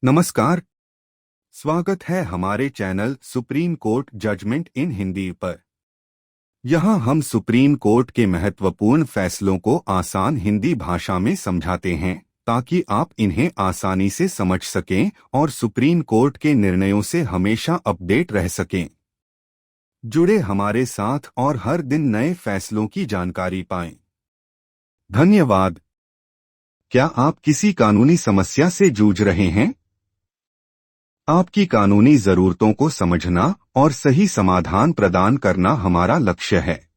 नमस्कार। स्वागत है हमारे चैनल सुप्रीम कोर्ट जजमेंट इन हिंदी पर। यहाँ हम सुप्रीम कोर्ट के महत्वपूर्ण फैसलों को आसान हिंदी भाषा में समझाते हैं ताकि आप इन्हें आसानी से समझ सकें और सुप्रीम कोर्ट के निर्णयों से हमेशा अपडेट रह सकें। जुड़े हमारे साथ और हर दिन नए फैसलों की जानकारी पाएं। धन्यवाद। क्या आप किसी कानूनी समस्या से जूझ रहे हैं? आपकी कानूनी जरूरतों को समझना और सही समाधान प्रदान करना हमारा लक्ष्य है।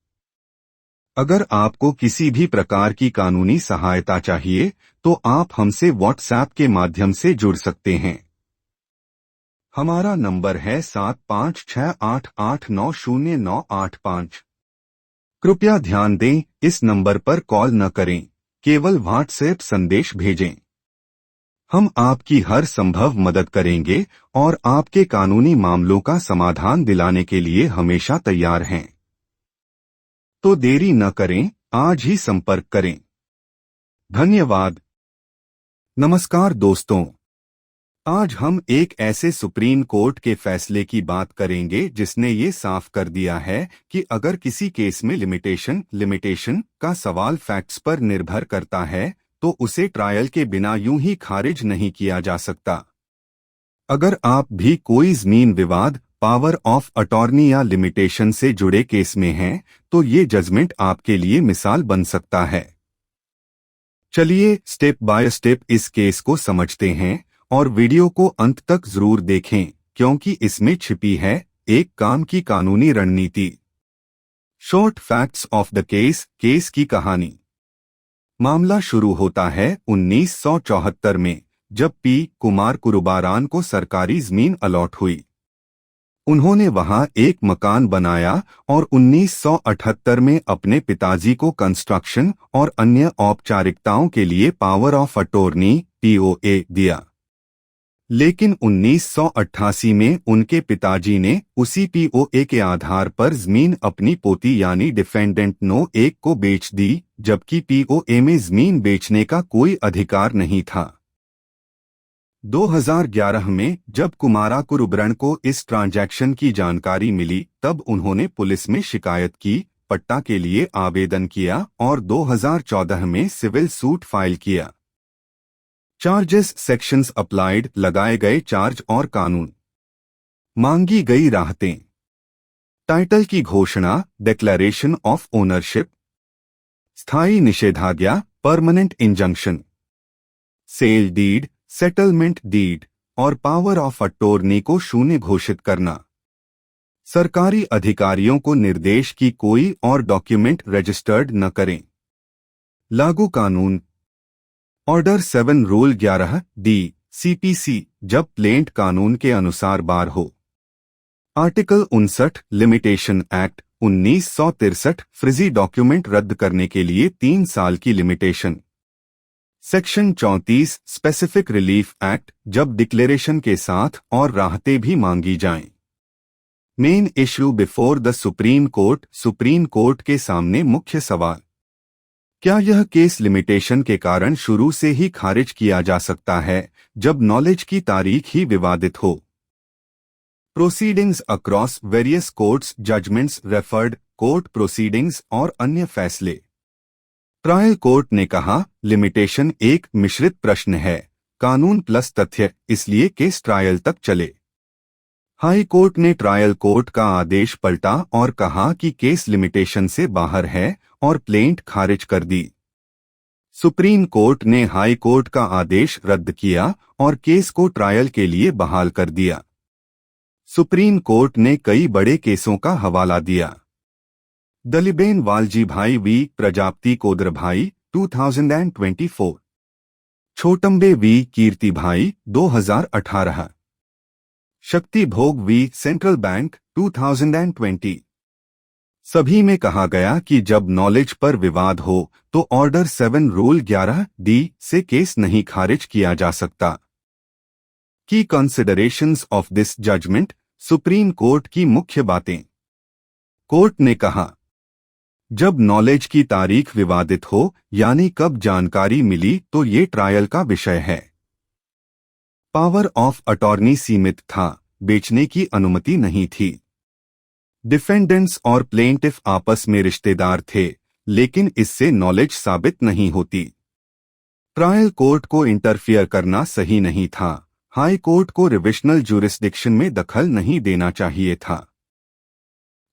अगर आपको किसी भी प्रकार की कानूनी सहायता चाहिए तो आप हमसे व्हाट्सएप के माध्यम से जुड़ सकते हैं। हमारा नंबर है 7568890985। कृपया ध्यान दें, इस नंबर पर कॉल न करें, केवल व्हाट्सएप संदेश भेजें। हम आपकी हर संभव मदद करेंगे और आपके कानूनी मामलों का समाधान दिलाने के लिए हमेशा तैयार हैं। तो देरी न करें, आज ही संपर्क करें। धन्यवाद। नमस्कार दोस्तों, आज हम एक ऐसे सुप्रीम कोर्ट के फैसले की बात करेंगे जिसने ये साफ कर दिया है कि अगर किसी केस में लिमिटेशन का सवाल फैक्ट्स पर निर्भर करता है तो उसे ट्रायल के बिना यूं ही खारिज नहीं किया जा सकता। अगर आप भी कोई जमीन विवाद, पावर ऑफ अटॉर्नी या लिमिटेशन से जुड़े केस में हैं, तो ये जजमेंट आपके लिए मिसाल बन सकता है। चलिए स्टेप बाय स्टेप इस केस को समझते हैं और वीडियो को अंत तक जरूर देखें क्योंकि इसमें छिपी है एक काम की कानूनी रणनीति। Short facts of the case की कहानी। मामला शुरू होता है 1974 में, जब पी कुमार कुरुबारान को सरकारी जमीन अलॉट हुई। उन्होंने वहां एक मकान बनाया और 1978 में अपने पिताजी को कंस्ट्रक्शन और अन्य औपचारिकताओं के लिए पावर ऑफ अटॉर्नी (POA) दिया। लेकिन 1988 में उनके पिताजी ने उसी POA के आधार पर जमीन अपनी पोती यानी डिफेंडेंट नो 1 को बेच दी, जबकि POA में जमीन बेचने का कोई अधिकार नहीं था। 2011 में जब कुमारा कुरुबरन को इस ट्रांजैक्शन की जानकारी मिली, तब उन्होंने पुलिस में शिकायत की, पट्टा के लिए आवेदन किया और 2014 में सिविल सूट फाइल किया। चार्जेस सेक्शंस अप्लाइड, लगाए गए चार्ज और कानून। मांगी गई राहतें। टाइटल की घोषणा, डिक्लेरेशन ऑफ ओनरशिप। स्थायी निषेधाज्ञा, permanent injunction. Sale deed, settlement deed और पावर ऑफ अटॉर्नी को शून्य घोषित करना। सरकारी अधिकारियों को निर्देश कि कोई और डॉक्यूमेंट रजिस्टर्ड न करें। लागू कानून। ऑर्डर 7 रूल 11 डी CPC, जब प्लेंट कानून के अनुसार बार हो। आर्टिकल 59 लिमिटेशन एक्ट 1963, फ्रिजी डॉक्यूमेंट रद्द करने के लिए 3 साल की limitation. Section 34 specific relief act, जब डिक्लेरेशन के साथ और राहतें भी मांगी जाएं। Main issue before the supreme court के सामने मुख्य सवाल। क्या यह केस लिमिटेशन के कारण शुरू से ही खारिज किया जा सकता है जब नॉलेज की तारीख ही विवादित हो? Proceedings across various courts, judgments, referred court proceedings और अन्य फैसले। ट्रायल कोर्ट ने कहा, लिमिटेशन एक मिश्रित प्रश्न है, कानून प्लस तथ्य, इसलिए केस ट्रायल तक चले। हाई कोर्ट ने ट्रायल कोर्ट का आदेश पलटा और कहा कि केस लिमिटेशन से बाहर है और प्लेंट खारिज कर दी। सुप्रीम कोर्ट ने हाई कोर्ट का आदेश रद्द किया और केस को ट्रायल के लिए बहाल कर दिया। सुप्रीम कोर्ट ने कई बड़े केसों का हवाला दिया। दलिबेन वालजी भाई वी प्रजापति कोदर भाई 2024। छोटम्बे वी कीर्ति भाई 2018। शक्ति भोग वी सेंट्रल बैंक 2020। सभी में कहा गया कि जब नॉलेज पर विवाद हो तो ऑर्डर 7 रूल 11 डी से केस नहीं खारिज किया जा सकता। की considerations of this judgment. Supreme court की मुख्य बातें। कोर्ट ने कहा, जब नॉलेज की तारीख विवादित हो यानी कब जानकारी मिली तो ये ट्रायल का विषय है। पावर ऑफ अटॉर्नी सीमित था, बेचने की अनुमति नहीं थी। डिफेंडेंट्स और प्लेंटिफ आपस में रिश्तेदार थे, लेकिन इससे नॉलेज साबित नहीं होती। ट्रायल कोर्ट को इंटरफियर करना सही नहीं था। हाई कोर्ट को रिविजनल ज्यूरिसडिक्शन में दखल नहीं देना चाहिए था।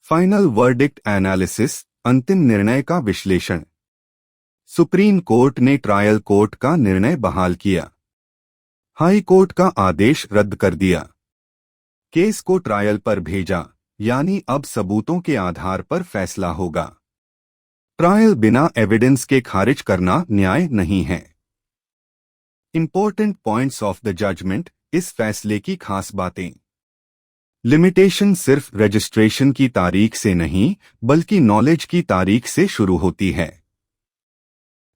फाइनल वर्डिक्ट एनालिसिस, अंतिम निर्णय का विश्लेषण। सुप्रीम कोर्ट ने ट्रायल कोर्ट का निर्णय बहाल किया। हाई कोर्ट का आदेश रद्द कर दिया। केस को ट्रायल पर भेजा, यानी अब सबूतों के आधार पर फैसला होगा। ट्रायल बिना एविडेंस के खारिज करना न्याय नहीं है। Important points of the judgment, इस फैसले की खास बातें। लिमिटेशन सिर्फ रजिस्ट्रेशन की तारीख से नहीं, बल्कि नॉलेज की तारीख से शुरू होती है।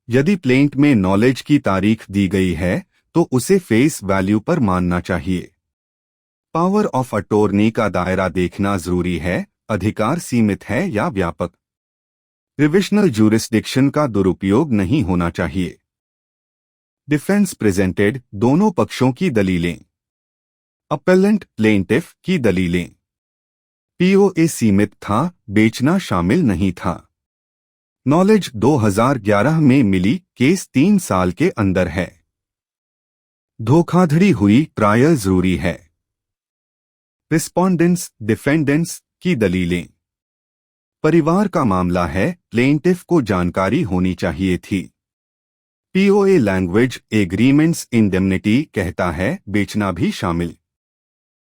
यदि प्लेंट में नॉलेज की तारीख दी गई है, तो उसे फेस वैल्यू पर मानना चाहिए। पावर ऑफ अटॉर्नी का दायरा देखना जरूरी है, अधिकार सीमित है या व्यापक। रिविजनल ज्यूरिसडिक्शन का दुरुपयोग नहीं होना चाहिए। डिफेंस प्रेजेंटेड, दोनों पक्षों की दलीलें। अपेलेंट प्लेंटिफ की दलीलें। पीओए सीमित था, बेचना शामिल नहीं था। नॉलेज 2011 में मिली, केस 3 साल के अंदर है। धोखाधड़ी हुई, ट्रायल जरूरी है। रिस्पोंडेंट्स डिफेंडेंट्स की दलीलें। परिवार का मामला है, प्लेंटिफ को जानकारी होनी चाहिए थी। पीओए लैंग्वेज एग्रीमेंट्स इंडेमनिटी कहता है, बेचना भी शामिल।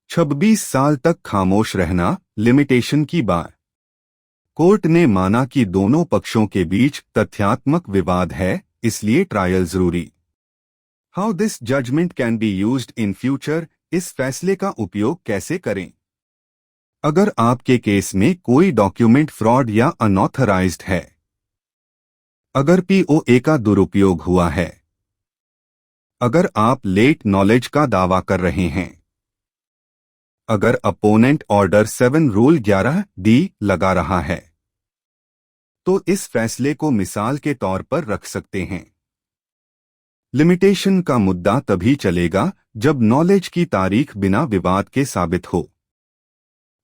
26 साल तक खामोश रहना, लिमिटेशन की बात। कोर्ट ने माना कि दोनों पक्षों के बीच तथ्यात्मक विवाद है, इसलिए ट्रायल जरूरी। How this judgment can be used in future, इस फैसले का उपयोग कैसे करें? अगर आपके केस में कोई डॉक्यूमेंट फ्रॉड या अनऑथराइज्ड है, अगर पीओए का दुरुपयोग हुआ है, अगर आप लेट नॉलेज का दावा कर रहे हैं, अगर अपोनेंट ऑर्डर 7 रूल 11D लगा रहा है, तो इस फैसले को मिसाल के तौर पर रख सकते हैं। लिमिटेशन का मुद्दा तभी चलेगा जब नॉलेज की तारीख बिना विवाद के साबित हो।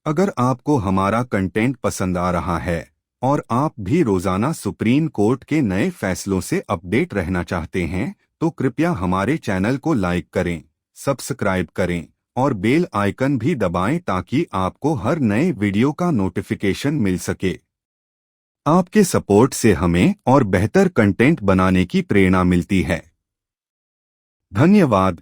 अगर आपको हमारा कंटेंट पसंद आ रहा है और आप भी रोजाना सुप्रीम कोर्ट के नए फैसलों से अपडेट रहना चाहते हैं, तो कृपया हमारे चैनल को लाइक करें, सब्सक्राइब करें और बेल आइकन भी दबाएं ताकि आपको हर नए वीडियो का नोटिफिकेशन मिल सके। आपके सपोर्ट से हमें और बेहतर कंटेंट बनाने की प्रेरणा मिलती है। धन्यवाद।